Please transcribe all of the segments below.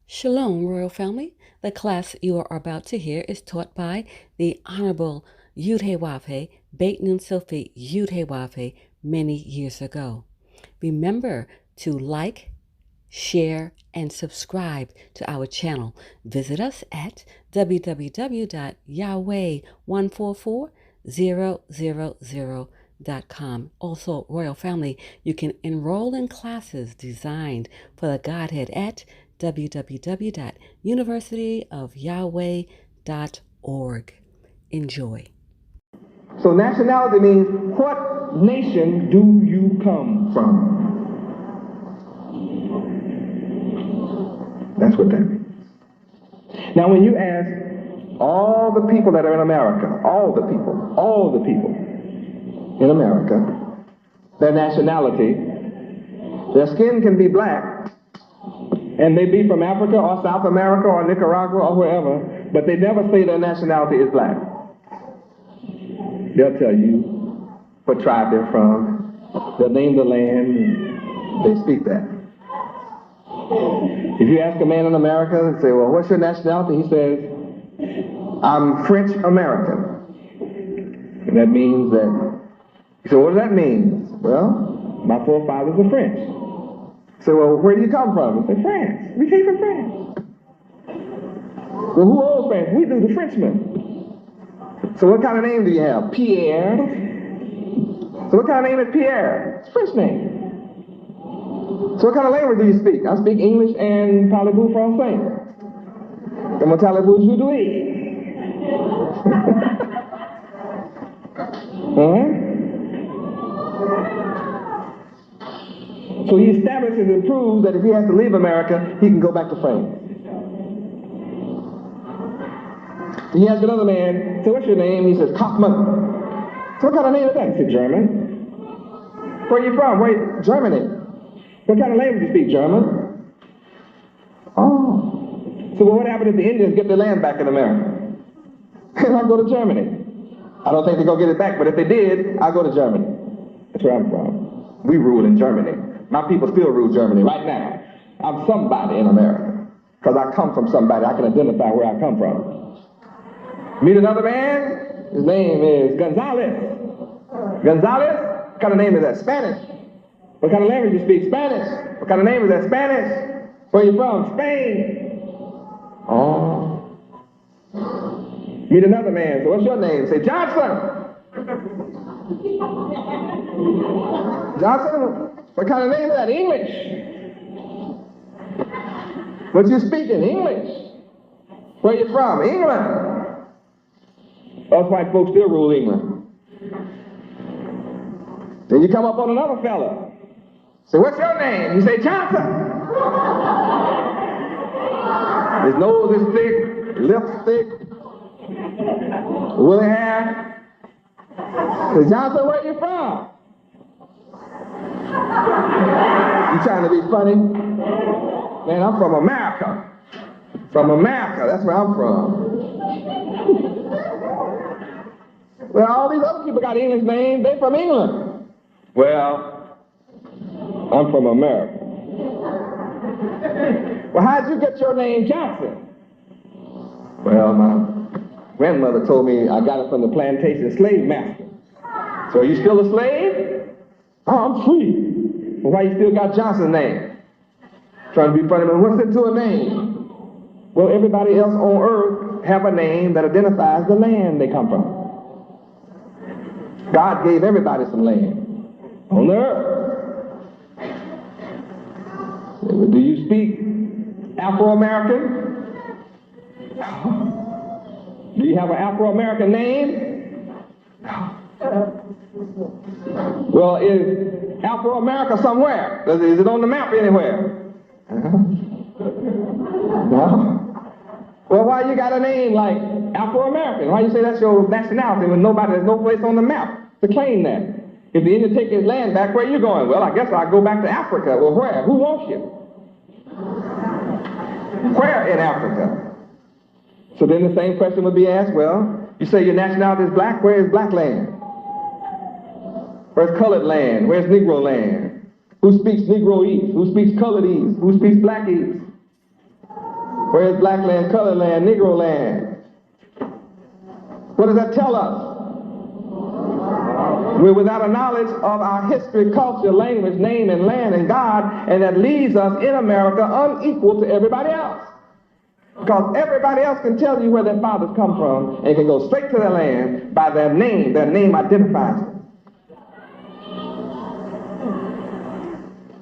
Shalom, Royal Family. The class you are about to hear is taught by the Honorable Yudhe Beit Nun Sophie Yudhe many years ago. Remember to like, share, and subscribe to our channel. Visit us at www.yahweh144000.com. Also, Royal Family, you can enroll in classes designed for the Godhead at www.universityofyahweh.org. Enjoy. So nationality means what nation do you come from? That's what that means. Now when you ask all the people that are in America, all the people in America, their nationality, their skin can be black, and they be from Africa or South America or Nicaragua or wherever, but they never say their nationality is black. They'll tell you what tribe they're from. They'll name the land, and they speak that. If you ask a man in America and say, well, what's your nationality? He says, I'm French American. And that means that, you say, what does that mean? Well, my forefathers are French. So, well, where do you come from? I say, France. We came from France. Well, who owns France? We do, the Frenchmen. So what kind of name do you have? Pierre. So what kind of name is Pierre? It's a French name. So what kind of language do you speak? I speak English and parlez-vous français. Comment allez-vous aujourd'hui? So he establishes and proves that if he has to leave America, he can go back to France. He asks another man, so what's your name? He says, Kaufman. So what kind of name is that? He said, German. Where are you from? Germany. What kind of language do you speak? German. Oh. So what happened if the Indians get their land back in America? And I go to Germany. I don't think they're going to get it back, but if they did, I'll go to Germany. That's where I'm from. We rule in Germany. My people still rule Germany right now. I'm somebody in America because I come from somebody. I can identify where I come from. Meet another man. His name is Gonzalez. Gonzalez? What kind of name is that? Spanish. What kind of language do you speak? Spanish. What kind of name is that? Spanish. Where are you from? Spain. Oh. Meet another man. So what's your name? Say Johnson. Johnson? What kind of name is that? English. What you speak in English? Where are you from? England. Us white folks still rule England. Then you come up on another fella. Say, what's your name? You say, Johnson. His nose is thick, lips thick, woolly hair. Say, Johnson, where you from? You trying to be funny? Man, I'm from America. From America, that's where I'm from. Well, all these other people got English names, they from England. Well, I'm from America. Well, how'd you get your name Johnson? Well, my grandmother told me I got it from the plantation slave master. So are you still a slave? Oh, I'm free. Well, why you still got Johnson's name? Trying to be funny, but what's into a name? Well, everybody else on earth have a name that identifies the land they come from. God gave everybody some land on the earth. Do you speak Afro-American? Do you have an Afro-American name? Well, is Afro-America somewhere? Is it on the map anywhere? No. Well, why you got a name like Afro-American? Why you say that's your nationality when there's no place on the map to claim that? If the Indian take his land back, where are you going? Well, I guess I'll go back to Africa. Well, where? Who wants you? Where in Africa? So then the same question would be asked, well, you say your nationality is black, where is black land? Where's colored land? Where's Negro land? Who speaks Negroese? Who speaks coloredese? Who speaks blackese? Where is black land, colored land, Negro land? What does that tell us? We're without a knowledge of our history, culture, language, name, and land, and God, and that leaves us in America unequal to everybody else. Because everybody else can tell you where their fathers come from and can go straight to their land by their name. Their name identifies them.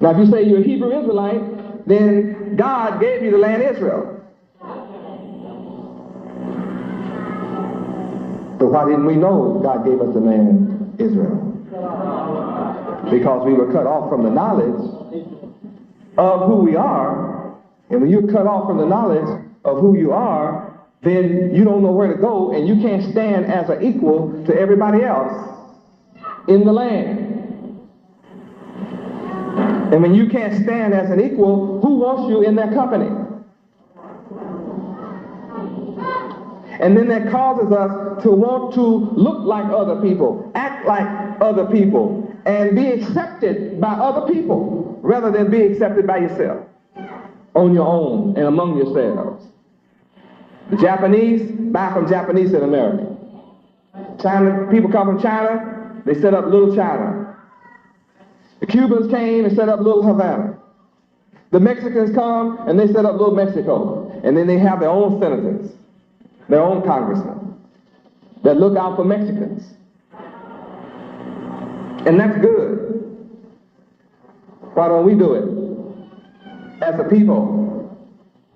Now, if you say you're a Hebrew Israelite, then God gave you the land Israel. But why didn't we know God gave us the land Israel? Because we were cut off from the knowledge of who we are. And when you're cut off from the knowledge of who you are, then you don't know where to go, and you can't stand as an equal to everybody else in the land. And when you can't stand as an equal, who wants you in their company? And then that causes us to want to look like other people, act like other people, and be accepted by other people rather than be accepted by yourself, on your own and among yourselves. The Japanese buy from Japanese in America. China, people come from China, they set up little China. The Cubans came and set up little Havana. The Mexicans come and they set up little Mexico. And then they have their own senators, their own congressmen that look out for Mexicans. And that's good. Why don't we do it? As a people,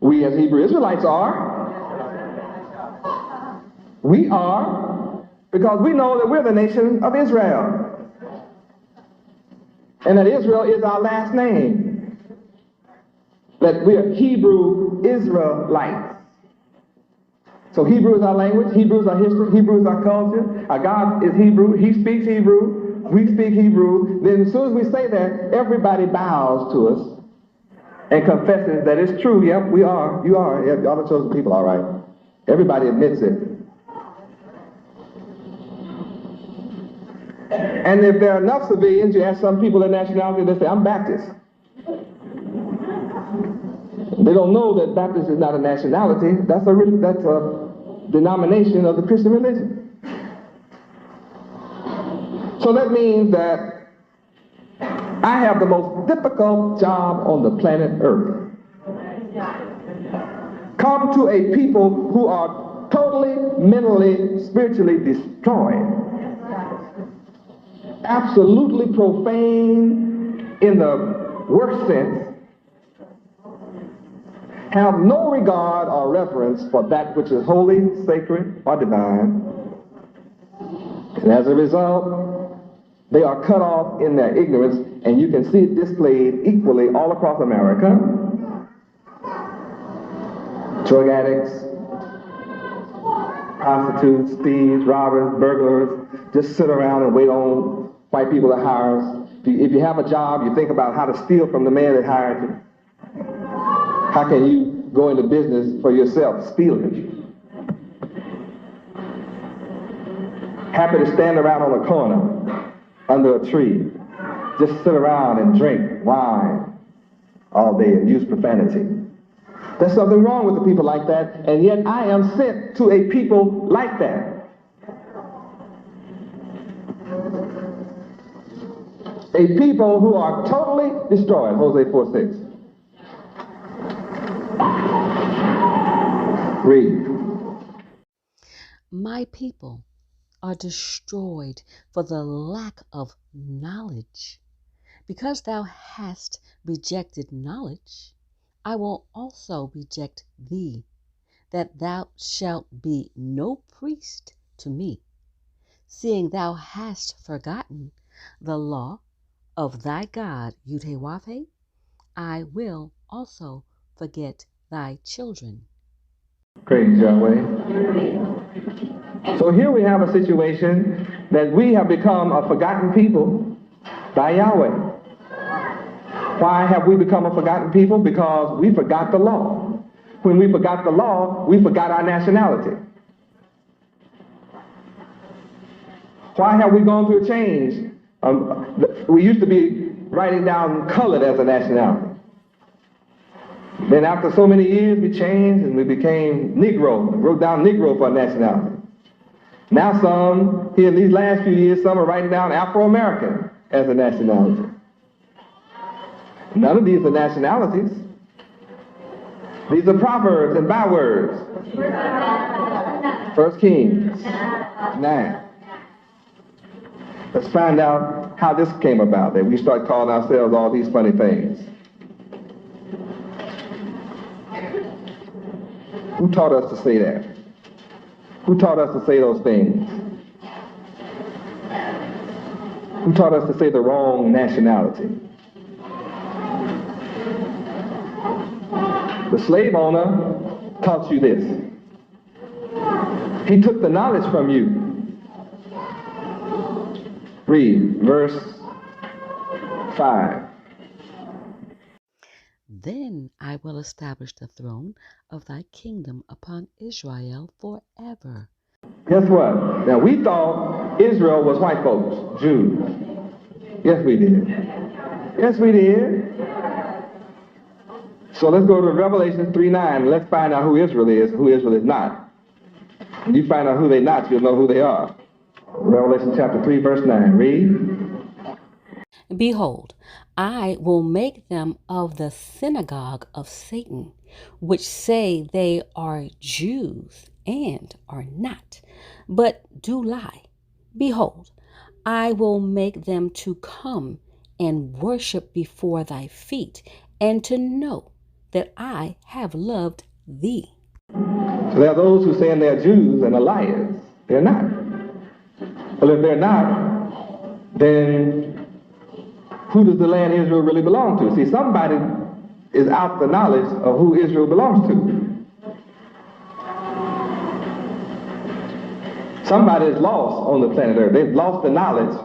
we as Hebrew Israelites are. We are, because we know that we're the nation of Israel. And that Israel is our last name. That we are Hebrew Israelites. So Hebrew is our language, Hebrew is our history, Hebrew is our culture. Our God is Hebrew, He speaks Hebrew, we speak Hebrew. Then as soon as we say that, everybody bows to us and confesses that it's true. Yep, we are, you are, yep, y'all the chosen people, all right. Everybody admits it. And if there are enough civilians, you ask some people their nationality, they say, I'm Baptist. They don't know that Baptist is not a nationality. That's a denomination of the Christian religion. So that means that I have the most difficult job on the planet Earth. Come to a people who are totally, mentally, spiritually destroyed. Absolutely profane in the worst sense. Have no regard or reverence for that which is holy, sacred, or divine. And as a result, they are cut off in their ignorance, and you can see it displayed equally all across America. Drug addicts, prostitutes, thieves, robbers, burglars, just sit around and wait on white people to hire us. If you have a job, you think about how to steal from the man that hired you. How can you go into business for yourself, stealing? Happy to stand around on a corner, under a tree, just sit around and drink wine all day and use profanity. There's something wrong with the people like that, and yet I am sent to a people like that. A people who are totally destroyed, Hosea 4:6. Read. My people are destroyed for the lack of knowledge. Because thou hast rejected knowledge, I will also reject thee, that thou shalt be no priest to me. Seeing thou hast forgotten the law of thy God, Yahweh, I will also forget thy children. Praise Yahweh. So here we have a situation that we have become a forgotten people by Yahweh. Why have we become a forgotten people? Because we forgot the law. When we forgot the law, we forgot our nationality. Why have we gone through a change? We used to be writing down colored as a nationality. Then after so many years, we changed and we became Negro. Wrote down Negro for a nationality. Now some, here in these last few years, some are writing down Afro-American as a nationality. None of these are nationalities. These are proverbs and bywords. 1 Kings 9. Let's find out how this came about, that we start calling ourselves all these funny things. Who taught us to say that? Who taught us to say those things? Who taught us to say the wrong nationality? The slave owner taught you this. He took the knowledge from you. Read verse 5. Then I will establish the throne of thy kingdom upon Israel forever. Guess what? Now we thought Israel was white folks, Jews. Yes, we did. Yes, we did. So let's go to Revelation 3:9. Let's find out who Israel is, who Israel is not. When you find out who they're not, you'll know who they are. Revelation chapter 3, verse 9. Read. Behold, I will make them of the synagogue of Satan, which say they are Jews and are not, but do lie. Behold, I will make them to come and worship before thy feet, and to know that I have loved thee. So there are those who say they're Jews and are liars. They're not. Well, if they're not, then who does the land Israel really belong to? See, somebody is out the knowledge of who Israel belongs to. Somebody is lost on the planet Earth. They've lost the knowledge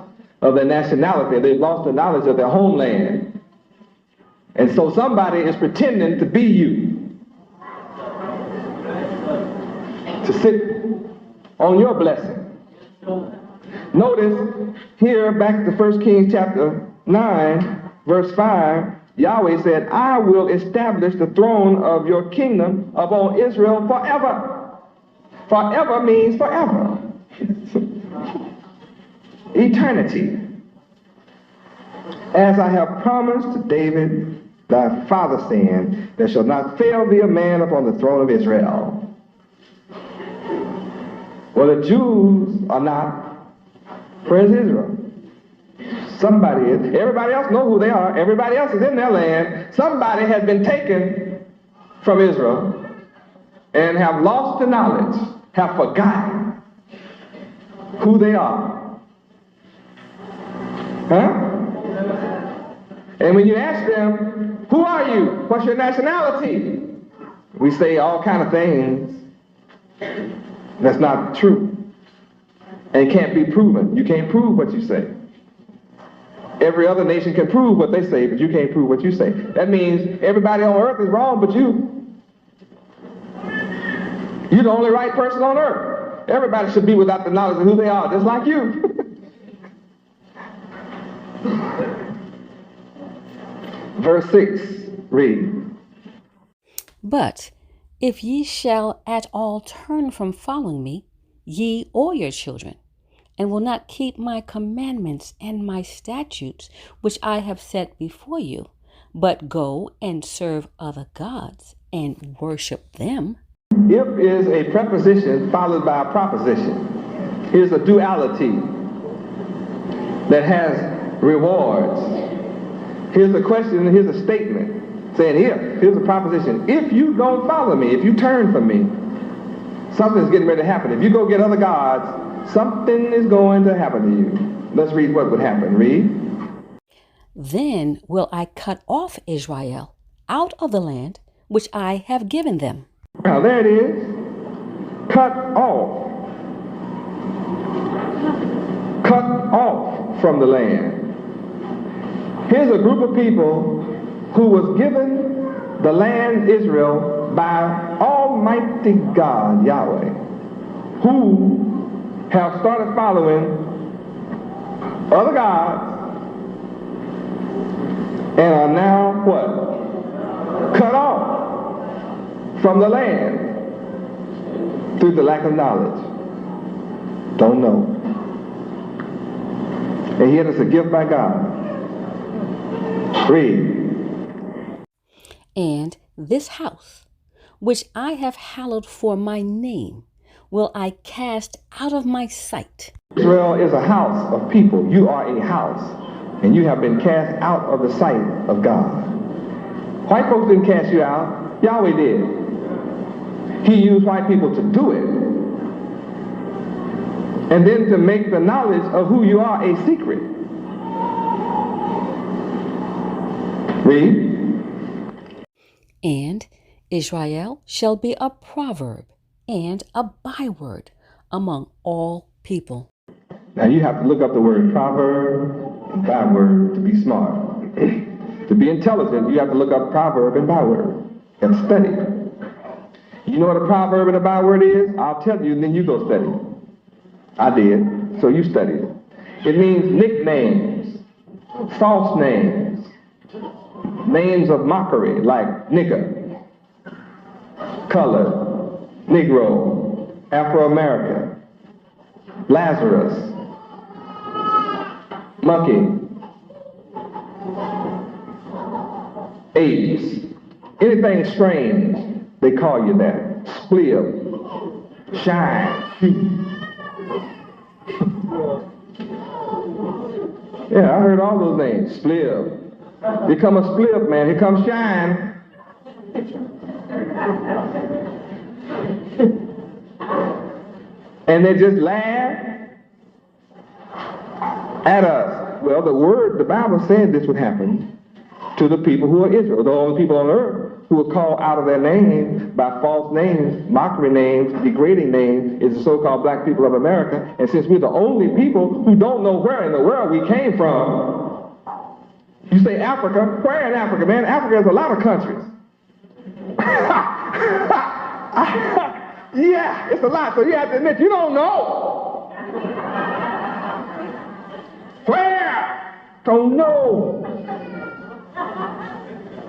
of their nationality. They've lost the knowledge of their homeland. And so somebody is pretending to be you, to sit on your blessing. Notice here, back to 1 Kings chapter 9, verse 5, Yahweh said, I will establish the throne of your kingdom upon Israel forever. Forever means forever. Eternity. As I have promised to David, thy father, saying, there shall not fail thee a man upon the throne of Israel. Well, the Jews are not. Where's Israel? Somebody is. Everybody else knows who they are. Everybody else is in their land. Somebody has been taken from Israel and have lost the knowledge, have forgotten who they are. Huh? And when you ask them, who are you? What's your nationality? We say all kind of things that's not true and can't be proven. You can't prove what you say. Every other nation can prove what they say, but you can't prove what you say. That means everybody on earth is wrong but you. You're the only right person on earth. Everybody should be without the knowledge of who they are, just like you. Verse 6, read. But if ye shall at all turn from following me, ye or your children, and will not keep my commandments and my statutes, which I have set before you, but go and serve other gods and worship them. If is a preposition followed by a proposition. Here's a duality that has rewards. Here's a question and here's a statement saying here's a proposition. If you don't follow me, if you turn from me, something's getting ready to happen. If you go get other gods, something is going to happen to you. Let's read what would happen. Read. Then will I cut off Israel out of the land which I have given them. Now there it is. Cut off. Cut off from the land. Here's a group of people who was given the land Israel by Almighty God, Yahweh, who have started following other gods and are now what? Cut off. from the land through the lack of knowledge. Don't know. And here is a gift by God. Read. And this house, which I have hallowed for my name, will I cast out of my sight. Israel is a house of people. You are a house, and you have been cast out of the sight of God. White folks didn't cast you out. Yahweh did. He used white people to do it. And then to make the knowledge of who you are a secret. Read. And Israel shall be a proverb and a byword among all people. Now you have to look up the word proverb and byword to be smart. To be intelligent, you have to look up proverb and byword and study. You know what a proverb and a byword is? I'll tell you, and then you go study. I did, so you studied it. It means nicknames, false names, names of mockery like nigger, colored, Negro, Afro-American, Lazarus, monkey, apes, anything strange, they call you that. Splib, shine, shoot. Yeah, I heard all those names. Splib. Here come a splib, man. Here comes shine. And they just laugh at us. Well, the Bible said this would happen to the people who are Israel, the only people on earth who are called out of their name by false names, mockery names, degrading names, is the so-called black people of America. And since we're the only people who don't know where in the world we came from, you say Africa, where in Africa, man? Africa has a lot of countries. Yeah, it's a lot, so you have to admit you don't know. Where? Don't know.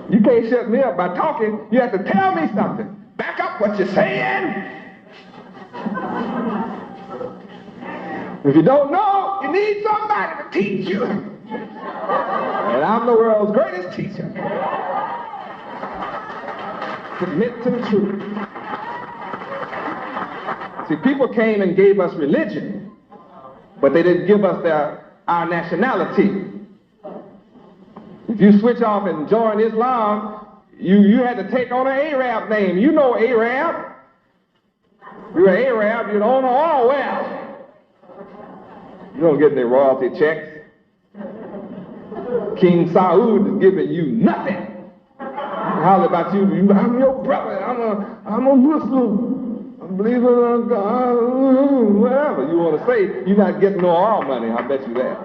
You can't shut me up by talking. You have to tell me something. Back up what you're saying. If you don't know, you need somebody to teach you. And I'm the world's greatest teacher. Submit to the truth. See, people came and gave us religion, but they didn't give us our nationality. If you switch off and join Islam, you had to take on an Arab name. You know Arab. You're an Arab, you don't own oil well. You don't get any royalty checks. King Saud is giving you nothing. Holler about you, I'm your brother, I'm a Muslim. I believe in God, whatever you want to say. You're not getting no oil money, I bet you that.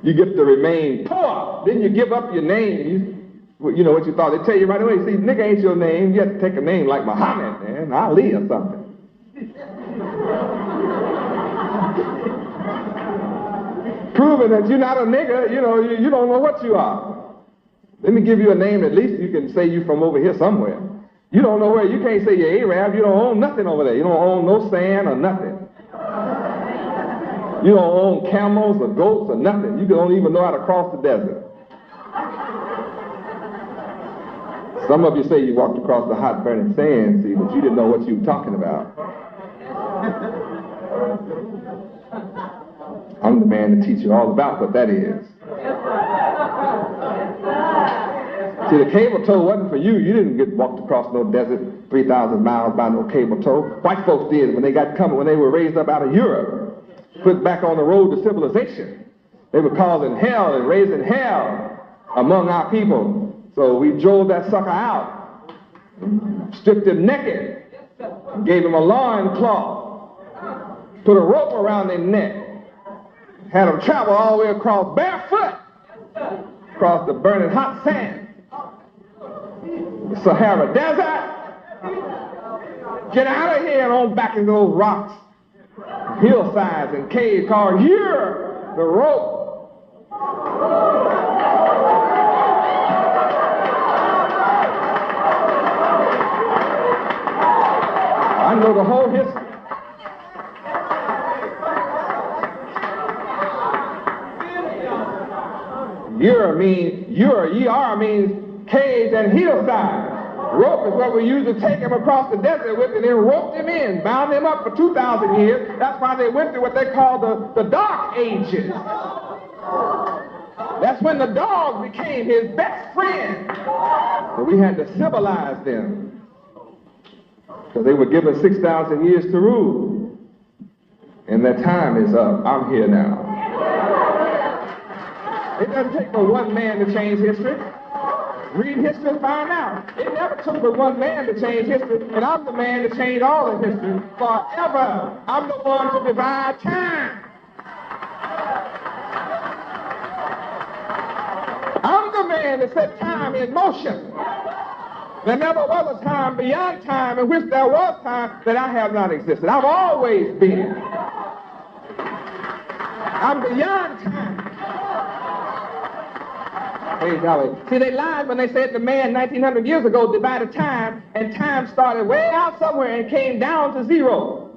You get to remain poor. Then you give up your name. You know what you thought. They tell you right away, see, nigga ain't your name. You have to take a name like Muhammad, man, Ali or something. Proving that you're not a nigga, you don't know what you are. Let me give you a name, at least you can say you from over here somewhere. You don't know where, you can't say you're Arab, you don't own nothing over there. You don't own no sand or nothing. You don't own camels or goats or nothing. You don't even know how to cross the desert. Some of you say you walked across the hot burning sand, see, but you didn't know what you were talking about. I'm the man to teach you all about what that is. See, the cable tow wasn't for you. You didn't get walked across no desert 3,000 miles by no cable tow. White folks did when they were raised up out of Europe. Put back on the road to civilization. They were causing hell and raising hell among our people. So we drove that sucker out, stripped him naked, gave him a loincloth, put a rope around their neck, had them travel all the way across barefoot, across the burning hot sand, the Sahara Desert. Get out of here and on back into those rocks, hillsides and caves called here, the rope. want to know the whole history? Yer means caves and hillsides. Rope is what we used to take him across the desert with, and then roped him in, bound him up for 2,000 years. That's why they went through what they call the Dark Ages. That's when the dog became his best friend. But we had to civilize them, because they were given 6,000 years to rule. And that time is up. I'm here now. It doesn't take but one man to change history. Read history and find out. It never took but one man to change history, and I'm the man to change all of history forever. I'm the one to divide time. I'm the man that set time in motion. There never was a time beyond time in which there was time that I have not existed. I've always been. I'm beyond time. Praise Yahweh. See, they lied when they said the man 1,900 years ago divided time, and time started way out somewhere and came down to zero.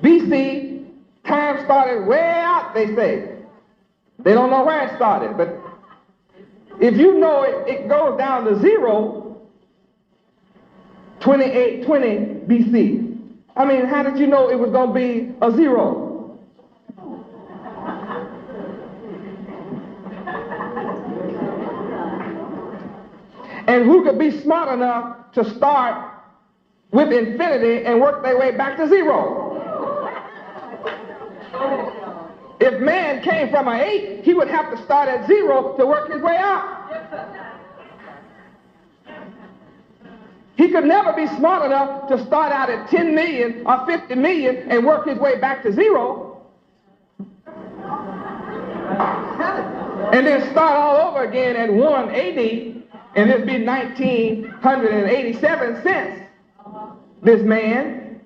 BC, time started way out, they say. They don't know where it started, but if you know it goes down to zero, 2820 BC. I mean, how did you know it was going to be a zero? And who could be smart enough to start with infinity and work their way back to zero? If man came from an 8, he would have to start at 0 to work his way up. He could never be smart enough to start out at 10 million or 50 million and work his way back to 0. And then start all over again at 1 AD, and it'd be 1987 cents, this man.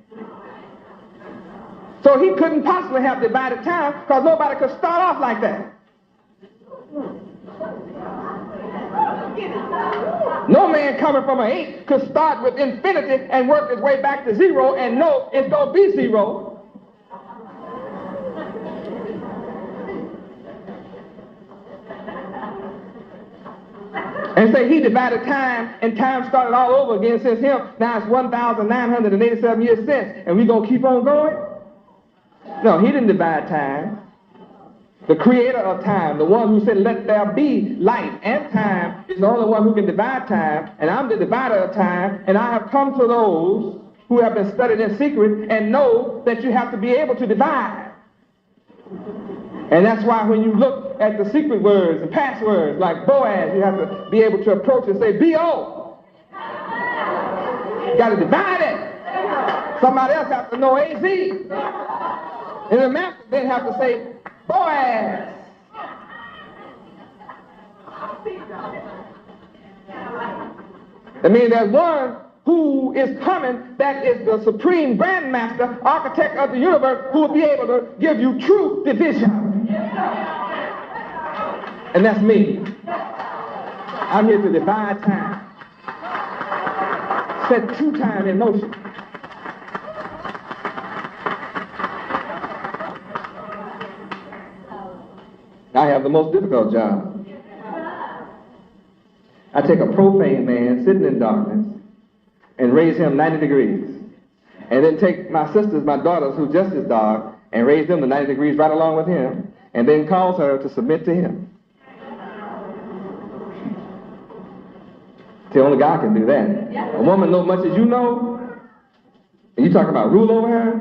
So he couldn't possibly have divided time, because nobody could start off like that. No man coming from an 8 could start with infinity and work his way back to 0 and know it's going to be 0. And say he divided time, and time started all over again since him. Now it's 1,987 years since, and we're going to keep on going? No, he didn't divide time. The creator of time, the one who said, let there be light and time, is the only one who can divide time, and I'm the divider of time, and I have come to those who have been studied in secret and know that you have to be able to divide. And that's why when you look at the secret words and passwords like Boaz, you have to be able to approach and say, B-O. You got to divide it. Somebody else has to know A-Z. And the master then have to say, Boaz. That means there's one who is coming that is the supreme grandmaster, architect of the universe, who will be able to give you true division. And that's me. I'm here to divide time. Set true time in motion. I have the most difficult job. I take a profane man sitting in darkness and raise him 90 degrees. And then take my sisters, my daughters, who just as dark, and raise them to 90 degrees right along with him, and then cause her to submit to him. See, only God can do that. A woman know much as you know, and you talk about rule over her,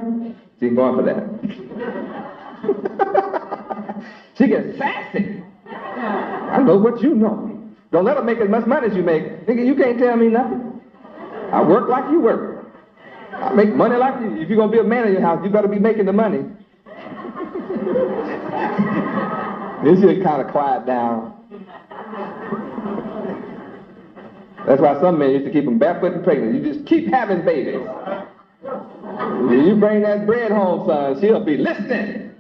she's going for that. She gets sassy. I know what you know. Don't let her make as much money as you make. Nigga, you can't tell me nothing. I work like you work. I make money like you. If you're going to be a man in your house, you better be making the money. This should kind of quiet down. That's why some men used to keep them barefoot and pregnant. You just keep having babies. When you bring that bread home, son, she'll be listening.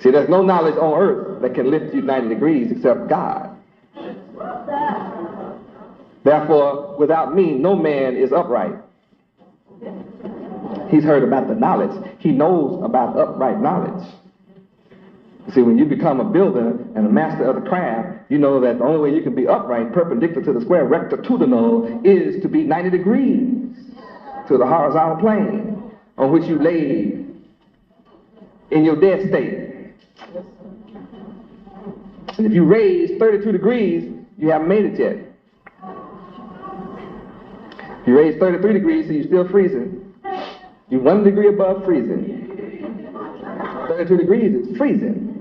See, there's no knowledge on earth that can lift you 90 degrees except God. Therefore, without me, no man is upright. He's heard about the knowledge. He knows about upright knowledge. See, when you become a builder and a master of the craft, you know that the only way you can be upright, perpendicular to the square, rectitudinal, is to be 90 degrees to the horizontal plane on which you lay in your dead state. And if you raise 32 degrees, you haven't made it yet. If you raise 33 degrees, so you're still freezing. You're 1 degree above freezing. 32 degrees is freezing.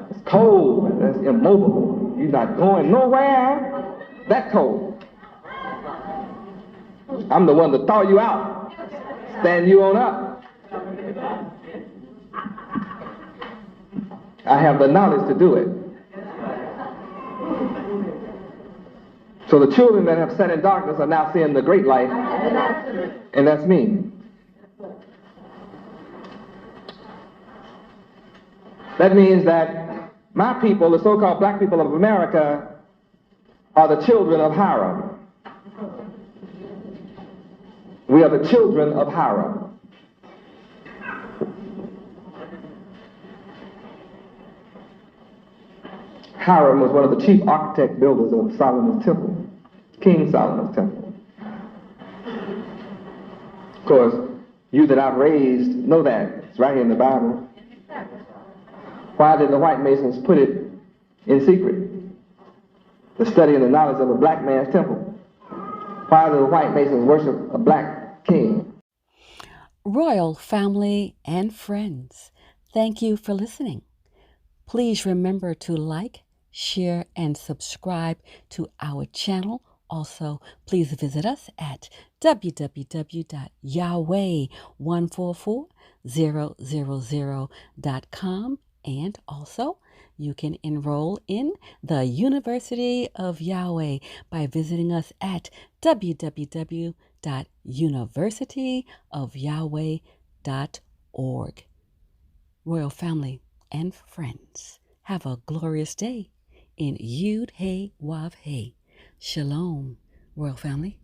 It's cold. That's immobile. You're not going nowhere. That cold. I'm the one to thaw you out. Stand you on up. I have the knowledge to do it. So the children that have sat in darkness are now seeing the great light, and that's me. That means that my people, the so-called black people of America, are the children of Hiram. We are the children of Hiram. Hiram was one of the chief architect builders of Solomon's temple, King Solomon's temple. Of course, you that I've raised know that. It's right here in the Bible. Why did the white Masons put it in secret? The study and the knowledge of a black man's temple. Why do the white Masons worship a black king? Royal family and friends, thank you for listening. Please remember to like, share, and subscribe to our channel. Also, please visit us at www.yahweh144000.com. And also, you can enroll in the University of Yahweh by visiting us at www.universityofyahweh.org. Royal family and friends, have a glorious day in Yud Hey Wav Hey. Shalom, Royal family.